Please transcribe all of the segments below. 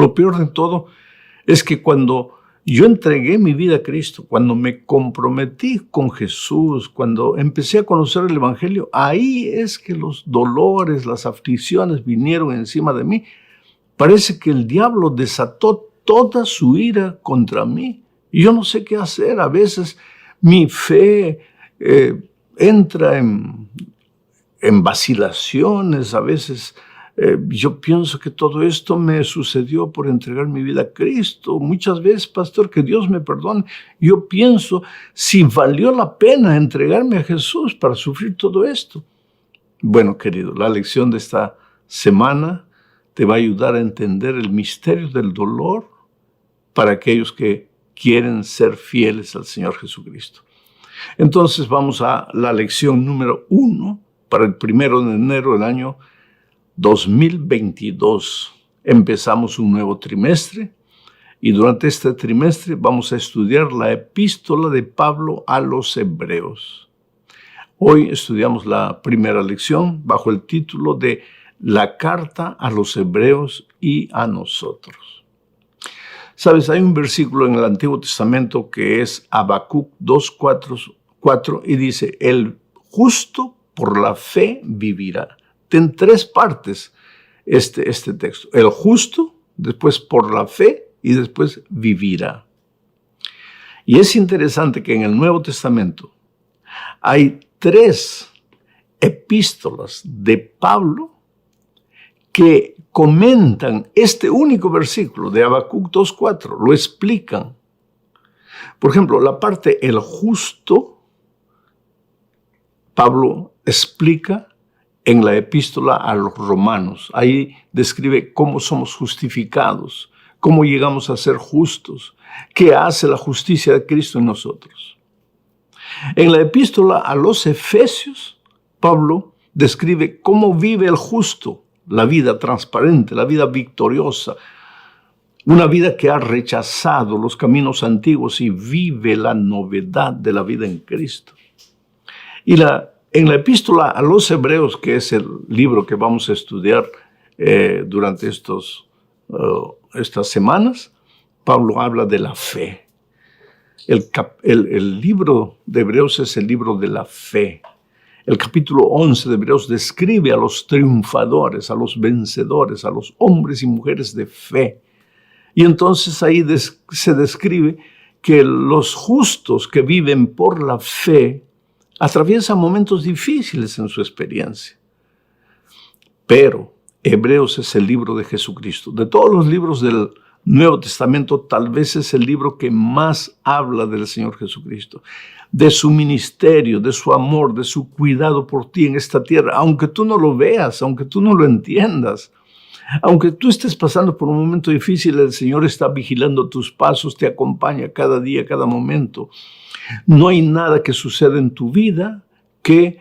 Lo peor de todo es que cuando yo entregué mi vida a Cristo, cuando me comprometí con Jesús, cuando empecé a conocer el Evangelio, ahí es que los dolores, las aflicciones vinieron encima de mí. Parece que el diablo desató toda su ira contra mí. Y yo no sé qué hacer. A veces mi fe entra en vacilaciones. A veces yo pienso que todo esto me sucedió por entregar mi vida a Cristo. Muchas veces, pastor, que Dios me perdone, yo pienso si valió la pena entregarme a Jesús para sufrir todo esto. Bueno, querido, la lección de esta semana te va a ayudar a entender el misterio del dolor para aquellos que quieren ser fieles al Señor Jesucristo. Entonces vamos a la lección número 1 para el 1 de enero del año 2022. Empezamos un nuevo trimestre y durante este trimestre vamos a estudiar la epístola de Pablo a los Hebreos. Hoy estudiamos la primera lección bajo el título de La carta a los Hebreos y a nosotros. Sabes, hay un versículo en el Antiguo Testamento que es Habacuc 2:4 y dice: el justo por la fe vivirá. En 3 partes este texto. El justo, después por la fe y después vivirá. Y es interesante que en el Nuevo Testamento hay 3 epístolas de Pablo que comentan este único versículo de Habacuc 2:4, lo explican. Por ejemplo, la parte el justo, Pablo explica en la epístola a los Romanos. Ahí describe cómo somos justificados, cómo llegamos a ser justos, qué hace la justicia de Cristo en nosotros. En la epístola a los Efesios, Pablo describe cómo vive el justo, la vida transparente, la vida victoriosa, una vida que ha rechazado los caminos antiguos y vive la novedad de la vida en Cristo. Y en la epístola a los Hebreos, que es el libro que vamos a estudiar durante estas semanas, Pablo habla de la fe. El libro de Hebreos es el libro de la fe. El capítulo 11 de Hebreos describe a los triunfadores, a los vencedores, a los hombres y mujeres de fe. Y entonces ahí se describe que los justos que viven por la fe atraviesan momentos difíciles en su experiencia. Pero Hebreos es el libro de Jesucristo. De todos los libros del Nuevo Testamento, tal vez es el libro que más habla del Señor Jesucristo, de su ministerio, de su amor, de su cuidado por ti en esta tierra, aunque tú no lo veas, aunque tú no lo entiendas, aunque tú estés pasando por un momento difícil, el Señor está vigilando tus pasos, te acompaña cada día, cada momento. No hay nada que suceda en tu vida que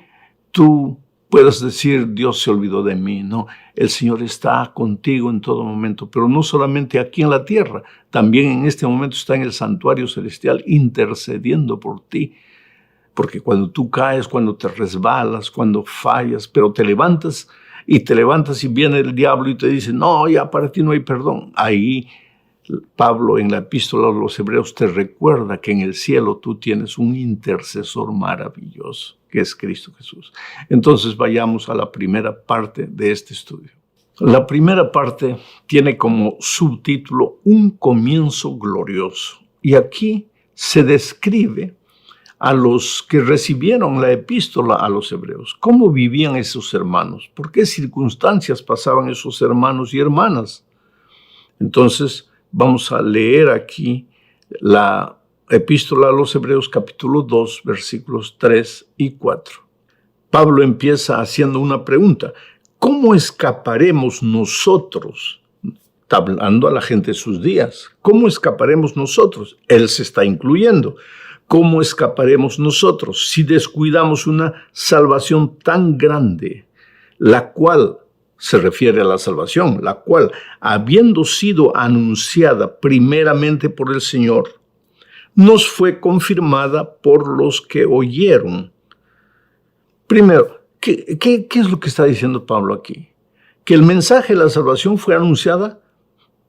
tú puedas decir, Dios se olvidó de mí. No, el Señor está contigo en todo momento, pero no solamente aquí en la tierra, también en este momento está en el santuario celestial intercediendo por ti. Porque cuando tú caes, cuando te resbalas, cuando fallas, pero te levantas y viene el diablo y te dice, no, ya para ti no hay perdón. Ahí Pablo en la epístola a los Hebreos te recuerda que en el cielo tú tienes un intercesor maravilloso, que es Cristo Jesús. Entonces vayamos a la primera parte de este estudio. La primera parte tiene como subtítulo Un comienzo glorioso. Y aquí se describe a los que recibieron la epístola a los Hebreos. ¿Cómo vivían esos hermanos? ¿Por qué circunstancias pasaban esos hermanos y hermanas? Entonces vamos a leer aquí la epístola a los Hebreos capítulo 2, versículos 3 y 4. Pablo empieza haciendo una pregunta. ¿Cómo escaparemos nosotros? Está hablando a la gente de sus días. ¿Cómo escaparemos nosotros? Él se está incluyendo. ¿Cómo escaparemos nosotros si descuidamos una salvación tan grande, la cual se refiere a la salvación, la cual, habiendo sido anunciada primeramente por el Señor, nos fue confirmada por los que oyeron? Primero, ¿qué es lo que está diciendo Pablo aquí? Que el mensaje de la salvación fue anunciada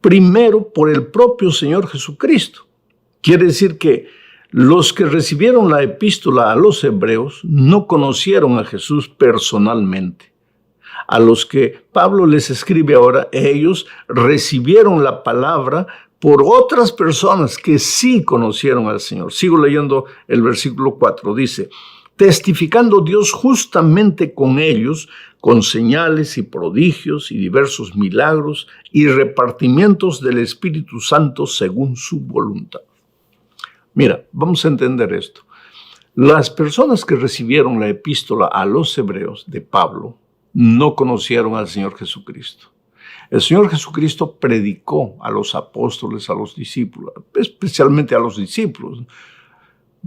primero por el propio Señor Jesucristo. Quiere decir que los que recibieron la epístola a los hebreos no conocieron a Jesús personalmente. A los que Pablo les escribe ahora, ellos recibieron la palabra por otras personas que sí conocieron al Señor. Sigo leyendo el versículo 4, dice: testificando Dios justamente con ellos, con señales y prodigios y diversos milagros y repartimientos del Espíritu Santo según su voluntad. Mira, vamos a entender esto. Las personas que recibieron la epístola a los hebreos de Pablo no conocieron al Señor Jesucristo. El Señor Jesucristo predicó a los apóstoles, a los discípulos, especialmente a los discípulos.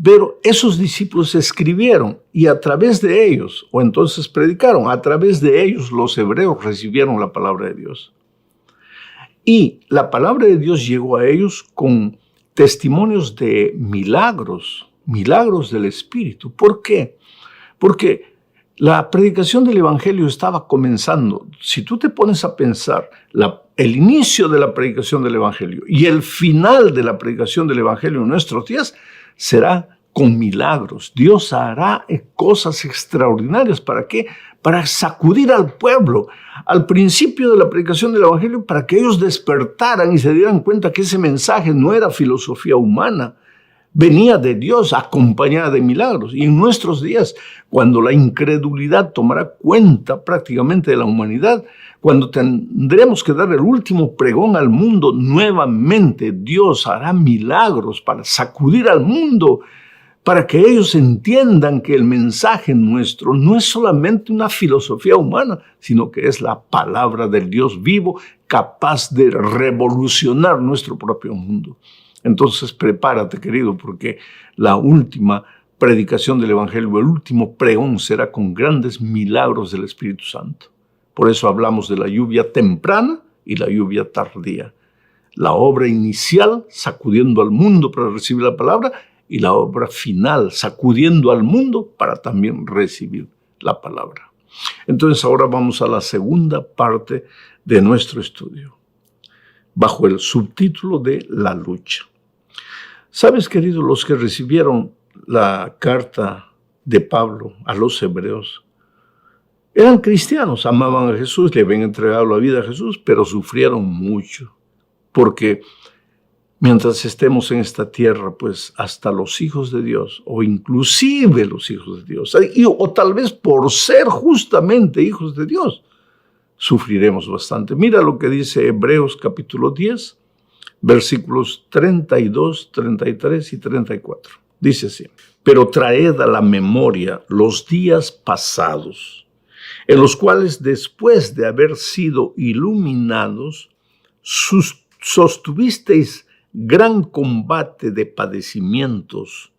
Pero esos discípulos escribieron y a través de ellos, o entonces predicaron, a través de ellos los hebreos recibieron la palabra de Dios. Y la palabra de Dios llegó a ellos con testimonios de milagros del Espíritu. ¿Por qué? Porque la predicación del Evangelio estaba comenzando. Si tú te pones a pensar el inicio de la predicación del Evangelio y el final de la predicación del Evangelio en nuestros días, será con milagros. Dios hará cosas extraordinarias. ¿Para qué? Para sacudir al pueblo. Al principio de la predicación del Evangelio, para que ellos despertaran y se dieran cuenta que ese mensaje no era filosofía humana, venía de Dios acompañada de milagros. Y en nuestros días, cuando la incredulidad tomará cuenta prácticamente de la humanidad, cuando tendremos que dar el último pregón al mundo, nuevamente Dios hará milagros para sacudir al mundo, para que ellos entiendan que el mensaje nuestro no es solamente una filosofía humana, sino que es la palabra del Dios vivo, capaz de revolucionar nuestro propio mundo. Entonces prepárate, querido, porque la última predicación del Evangelio, el último pregón será con grandes milagros del Espíritu Santo. Por eso hablamos de la lluvia temprana y la lluvia tardía. La obra inicial, sacudiendo al mundo para recibir la palabra, y la obra final, sacudiendo al mundo para también recibir la palabra. Entonces ahora vamos a la segunda parte de nuestro estudio, bajo el subtítulo de la lucha. ¿Sabes, queridos, los que recibieron la carta de Pablo a los hebreos eran cristianos, amaban a Jesús, le habían entregado la vida a Jesús, pero sufrieron mucho, porque mientras estemos en esta tierra, pues hasta los hijos de Dios, o inclusive los hijos de Dios, o tal vez por ser justamente hijos de Dios, sufriremos bastante. Mira lo que dice Hebreos capítulo 10, versículos 32, 33 y 34. Dice así: pero traed a la memoria los días pasados, en los cuales después de haber sido iluminados, sostuvisteis gran combate de padecimientos,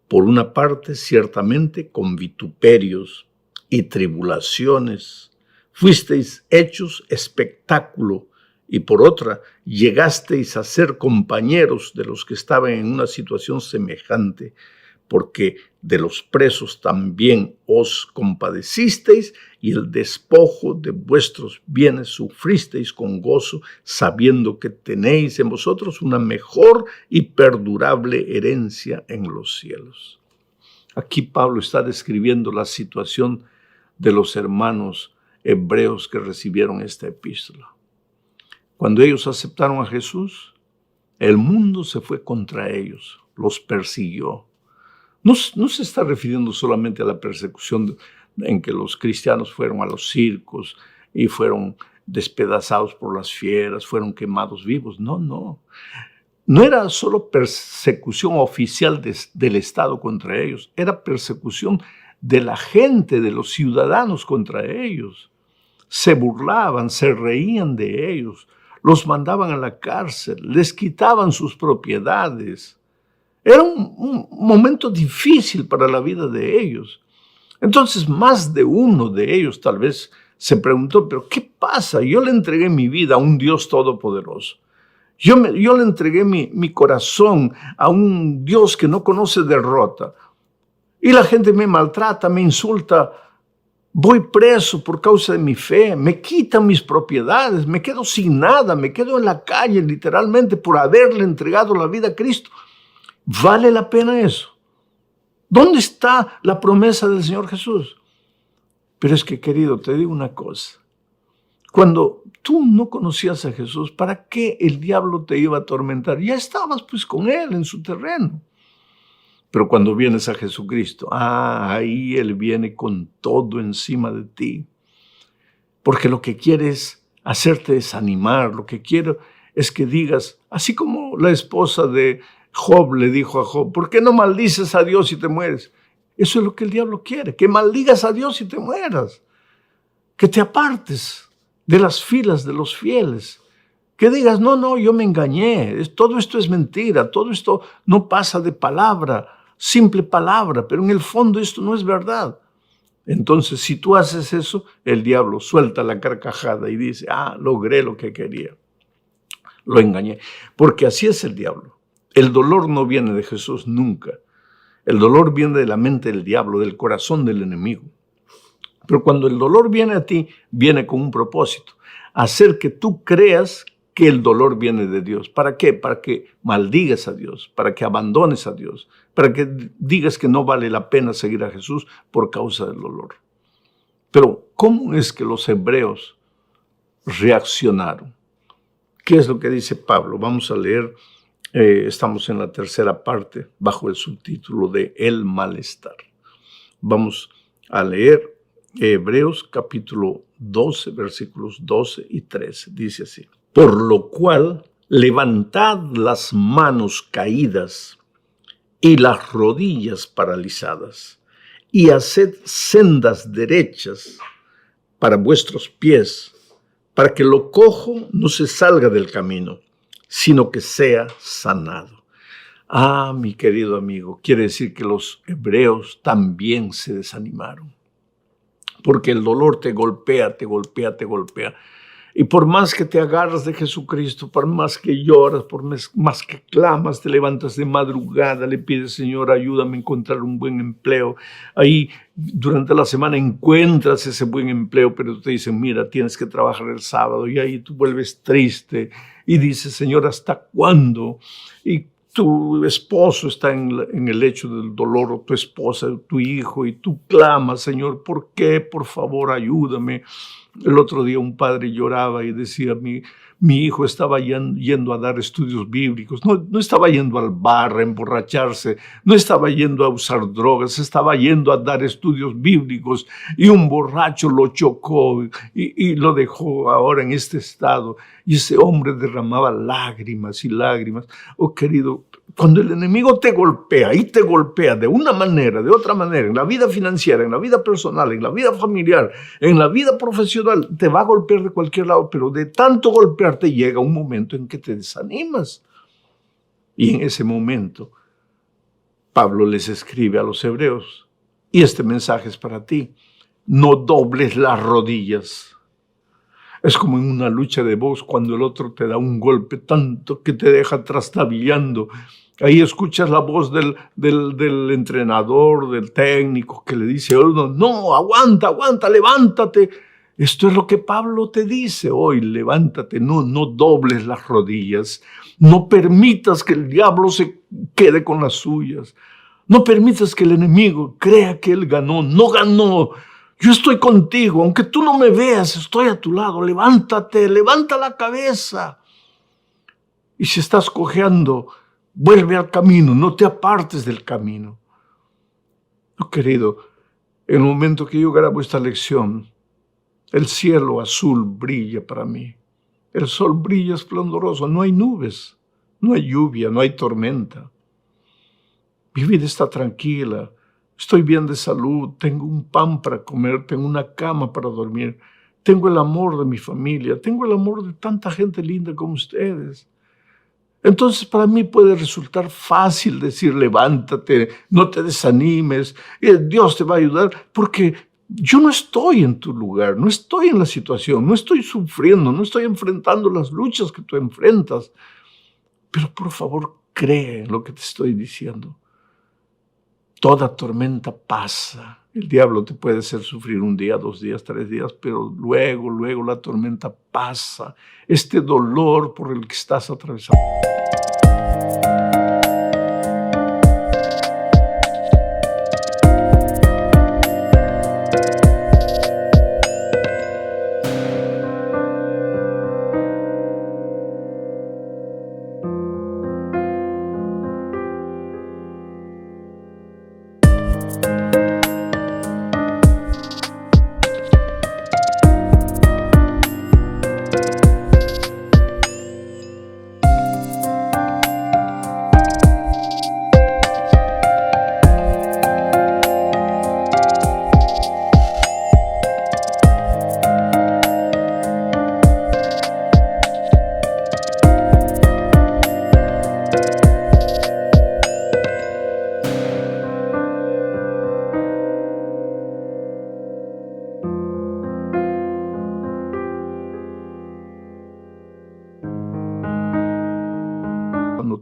por una parte ciertamente con vituperios y tribulaciones, fuisteis hechos espectáculo, y por otra llegasteis a ser compañeros de los que estaban en una situación semejante, porque de los presos también os compadecisteis, y el despojo de vuestros bienes sufristeis con gozo, sabiendo que tenéis en vosotros una mejor y perdurable herencia en los cielos. Aquí Pablo está describiendo la situación de los hermanos hebreos que recibieron esta epístola. Cuando ellos aceptaron a Jesús, el mundo se fue contra ellos, los persiguió. No se está refiriendo solamente a la persecución en que los cristianos fueron a los circos y fueron despedazados por las fieras, fueron quemados vivos. No. No era solo persecución oficial del Estado contra ellos, era persecución de la gente, de los ciudadanos contra ellos. Se burlaban, se reían de ellos, los mandaban a la cárcel, les quitaban sus propiedades. Era un momento difícil para la vida de ellos. Entonces, más de uno de ellos tal vez se preguntó, ¿pero qué pasa? Yo le entregué mi vida a un Dios todopoderoso. Yo le entregué mi corazón a un Dios que no conoce derrota. Y la gente me maltrata, me insulta. voy preso por causa de mi fe, me quitan mis propiedades, me quedo sin nada, me quedo en la calle literalmente por haberle entregado la vida a Cristo. ¿Vale la pena eso? ¿Dónde está la promesa del Señor Jesús? Pero es que, querido, te digo una cosa. Cuando tú no conocías a Jesús, ¿para qué el diablo te iba a atormentar? Ya estabas pues con Él en su terreno. Pero cuando vienes a Jesucristo, ahí Él viene con todo encima de ti. Porque lo que quiere es hacerte desanimar, lo que quiero es que digas, así como la esposa de Job le dijo a Job, ¿por qué no maldices a Dios y te mueres? Eso es lo que el diablo quiere, que maldigas a Dios y te mueras, que te apartes de las filas de los fieles, que digas, no, yo me engañé, todo esto es mentira, todo esto no pasa de palabra, simple palabra, pero en el fondo esto no es verdad. Entonces, si tú haces eso, el diablo suelta la carcajada y dice, logré lo que quería, lo engañé, porque así es el diablo. El dolor no viene de Jesús nunca. El dolor viene de la mente del diablo, del corazón del enemigo. Pero cuando el dolor viene a ti, viene con un propósito. Hacer que tú creas que el dolor viene de Dios. ¿Para qué? Para que maldigas a Dios, para que abandones a Dios, para que digas que no vale la pena seguir a Jesús por causa del dolor. Pero, ¿cómo es que los hebreos reaccionaron? ¿Qué es lo que dice Pablo? Vamos a leer. Estamos en la tercera parte bajo el subtítulo de El malestar. Vamos a leer Hebreos capítulo 12, versículos 12 y 13. Dice así: por lo cual, levantad las manos caídas y las rodillas paralizadas, y haced sendas derechas para vuestros pies, para que lo cojo no se salga del camino, sino que sea sanado. Mi querido amigo, quiere decir que los hebreos también se desanimaron, porque el dolor te golpea, te golpea, te golpea. Y por más que te agarras de Jesucristo, por más que lloras, por más que clamas, te levantas de madrugada, le pides, Señor, ayúdame a encontrar un buen empleo. Ahí durante la semana encuentras ese buen empleo, pero te dicen, mira, tienes que trabajar el sábado. Y ahí tú vuelves triste y dices, Señor, ¿hasta cuándo? Y tu esposo está en el lecho del dolor, o tu esposa, tu hijo, y tú clamas, Señor, ¿por qué? Por favor, ayúdame. El otro día un padre lloraba y decía, mi hijo estaba yendo a dar estudios bíblicos, no estaba yendo al bar a emborracharse, no estaba yendo a usar drogas, estaba yendo a dar estudios bíblicos, y un borracho lo chocó y lo dejó ahora en este estado. Y ese hombre derramaba lágrimas y lágrimas. Oh, querido, cuando el enemigo te golpea, y te golpea de una manera, de otra manera, en la vida financiera, en la vida personal, en la vida familiar, en la vida profesional, te va a golpear de cualquier lado, pero de tanto golpearte llega un momento en que te desanimas. Y en ese momento, Pablo les escribe a los hebreos, y este mensaje es para ti: no dobles las rodillas. Es como en una lucha de box cuando el otro te da un golpe tanto que te deja trastabillando. Ahí escuchas la voz del entrenador, del técnico, que le dice, no, aguanta, levántate. Esto es lo que Pablo te dice hoy: levántate, no dobles las rodillas. No permitas que el diablo se quede con las suyas. No permitas que el enemigo crea que él ganó. No ganó. Yo estoy contigo, aunque tú no me veas, estoy a tu lado. Levántate, levanta la cabeza. Y si estás cojeando, vuelve al camino, no te apartes del camino. Oh, querido, en el momento que yo grabo esta lección, el cielo azul brilla para mí. El sol brilla esplendoroso, no hay nubes, no hay lluvia, no hay tormenta. Mi vida está tranquila. Estoy bien de salud, tengo un pan para comer, tengo una cama para dormir, tengo el amor de mi familia, tengo el amor de tanta gente linda como ustedes. Entonces para mí puede resultar fácil decir, levántate, no te desanimes, Dios te va a ayudar, porque yo no estoy en tu lugar, no estoy en la situación, no estoy sufriendo, no estoy enfrentando las luchas que tú enfrentas. Pero por favor, cree en lo que te estoy diciendo. Toda tormenta pasa. El diablo te puede hacer sufrir 1 día, 2 días, 3 días, pero luego la tormenta pasa. Este dolor por el que estás atravesando.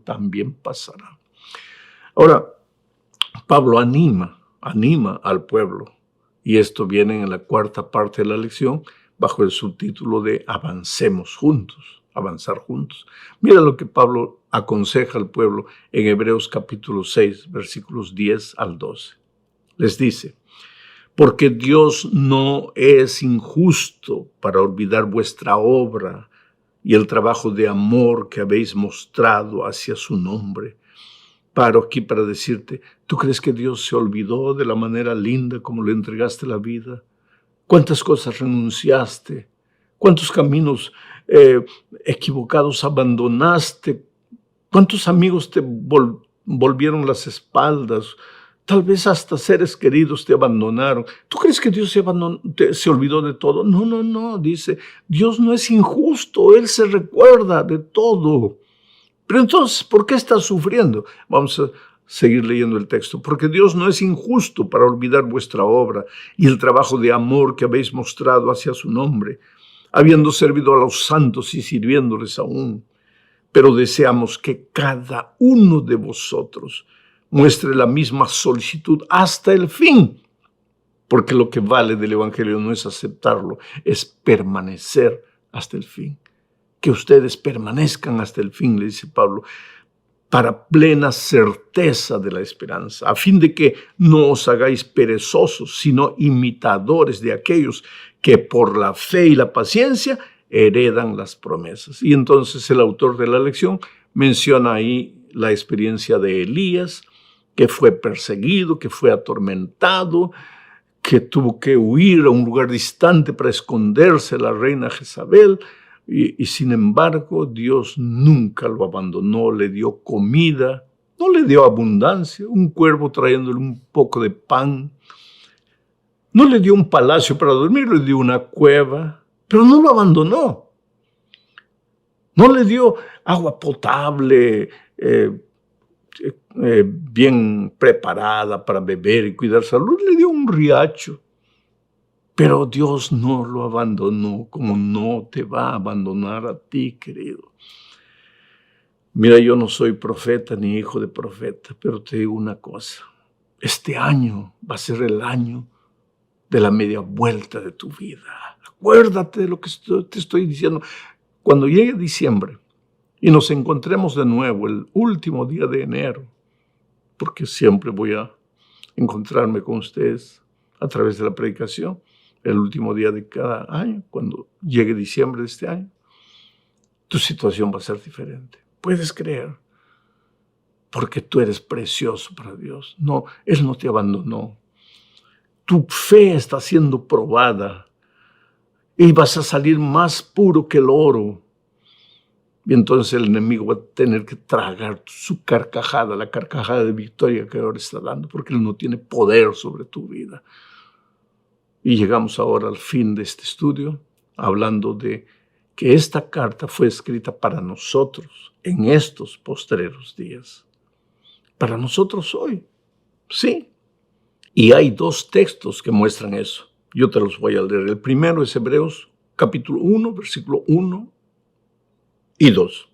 También pasará. Ahora, Pablo anima al pueblo, y esto viene en la 4ª parte de la lección bajo el subtítulo de Avancemos juntos, avanzar juntos. Mira lo que Pablo aconseja al pueblo en Hebreos capítulo 6, versículos 10 al 12. Les dice: porque Dios no es injusto para olvidar vuestra obra y el trabajo de amor que habéis mostrado hacia su nombre. Paro aquí para decirte, ¿tú crees que Dios se olvidó de la manera linda como le entregaste la vida? ¿Cuántas cosas renunciaste? ¿Cuántos caminos equivocados abandonaste? ¿Cuántos amigos te volvieron las espaldas? Tal vez hasta seres queridos te abandonaron. ¿Tú crees que Dios se olvidó de todo? No, dice, Dios no es injusto, Él se recuerda de todo. Pero entonces, ¿por qué estás sufriendo? Vamos a seguir leyendo el texto. Porque Dios no es injusto para olvidar vuestra obra y el trabajo de amor que habéis mostrado hacia su nombre, habiendo servido a los santos y sirviéndoles aún. Pero deseamos que cada uno de vosotros muestre la misma solicitud hasta el fin, porque lo que vale del Evangelio no es aceptarlo, es permanecer hasta el fin. Que ustedes permanezcan hasta el fin, le dice Pablo, para plena certeza de la esperanza, a fin de que no os hagáis perezosos, sino imitadores de aquellos que por la fe y la paciencia heredan las promesas. Y entonces el autor de la lección menciona ahí la experiencia de Elías, que fue perseguido, que fue atormentado, que tuvo que huir a un lugar distante para esconderse de la reina Jezabel, y sin embargo Dios nunca lo abandonó, le dio comida, no le dio abundancia, un cuervo trayéndole un poco de pan, no le dio un palacio para dormir, le dio una cueva, pero no lo abandonó, no le dio agua potable, bien preparada para beber y cuidar salud, le dio un riacho. Pero Dios no lo abandonó, como no te va a abandonar a ti, querido. Mira, yo no soy profeta ni hijo de profeta, pero te digo una cosa. Este año va a ser el año de la media vuelta de tu vida. Acuérdate de lo que te estoy diciendo. Cuando llegue diciembre y nos encontremos de nuevo el último día de enero, porque siempre voy a encontrarme con ustedes a través de la predicación, el último día de cada año, cuando llegue diciembre de este año, tu situación va a ser diferente. Puedes creer, porque tú eres precioso para Dios. No, Él no te abandonó. Tu fe está siendo probada y vas a salir más puro que el oro. Y entonces el enemigo va a tener que tragar su carcajada, la carcajada de victoria que ahora está dando, porque Él no tiene poder sobre tu vida. Y llegamos ahora al fin de este estudio, hablando de que esta carta fue escrita para nosotros en estos postreros días. Para nosotros hoy, sí. Y hay 2 textos que muestran eso. Yo te los voy a leer. El primero es Hebreos capítulo 1, versículo 1 y 2.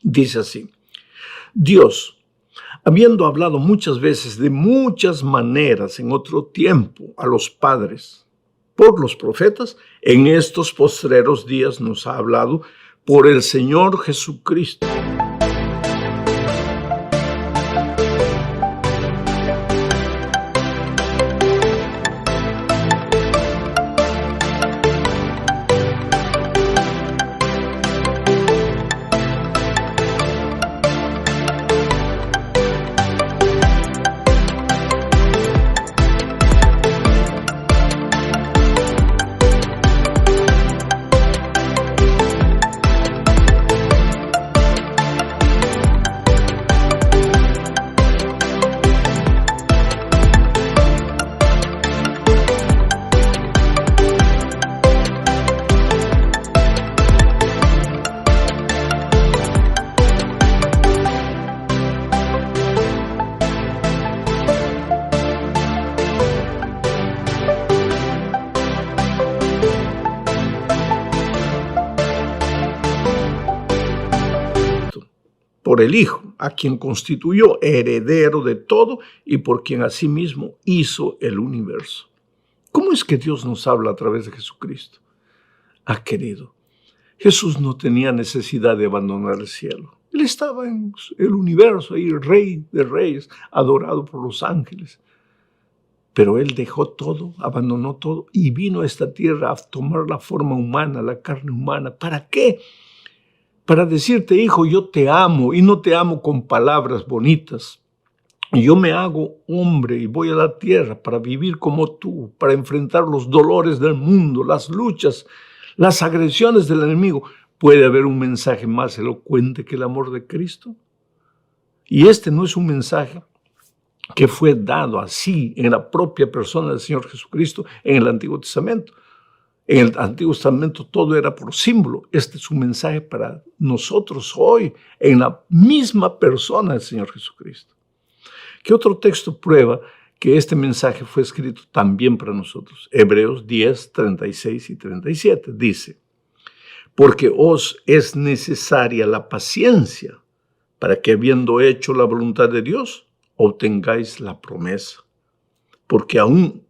Dice así: Dios, Habiendo hablado muchas veces de muchas maneras en otro tiempo a los padres por los profetas, en estos postreros días nos ha hablado por el Señor Jesucristo. Por el Hijo, a quien constituyó heredero de todo y por quien asimismo hizo el universo. ¿Cómo es que Dios nos habla a través de Jesucristo? Querido, Jesús no tenía necesidad de abandonar el cielo. Él estaba en el universo, ahí, Rey de Reyes, adorado por los ángeles. Pero Él dejó todo, abandonó todo y vino a esta tierra a tomar la forma humana, la carne humana. ¿Para qué? Para decirte, hijo, yo te amo, y no te amo con palabras bonitas. Yo me hago hombre y voy a la tierra para vivir como tú, para enfrentar los dolores del mundo, las luchas, las agresiones del enemigo. ¿Puede haber un mensaje más elocuente que el amor de Cristo? Y este no es un mensaje que fue dado así en la propia persona del Señor Jesucristo en el Antiguo Testamento. En el Antiguo Testamento todo era por símbolo. Este es un mensaje para nosotros hoy, en la misma persona del Señor Jesucristo. ¿Qué otro texto prueba que este mensaje fue escrito también para nosotros? Hebreos 10, 36 y 37 dice: porque os es necesaria la paciencia para que, habiendo hecho la voluntad de Dios, obtengáis la promesa. Porque aún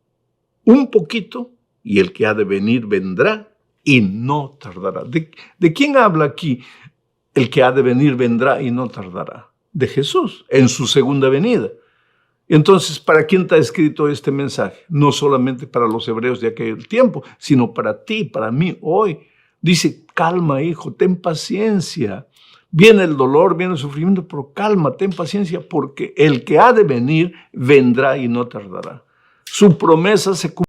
un poquito, y el que ha de venir vendrá y no tardará. ¿De quién habla aquí? El que ha de venir vendrá y no tardará. De Jesús, en su segunda venida. Entonces, ¿para quién está escrito este mensaje? No solamente para los hebreos de aquel tiempo, sino para ti, para mí hoy. Dice, calma, hijo, ten paciencia. Viene el dolor, viene el sufrimiento, pero calma, ten paciencia, porque el que ha de venir vendrá y no tardará. Su promesa se cumplirá.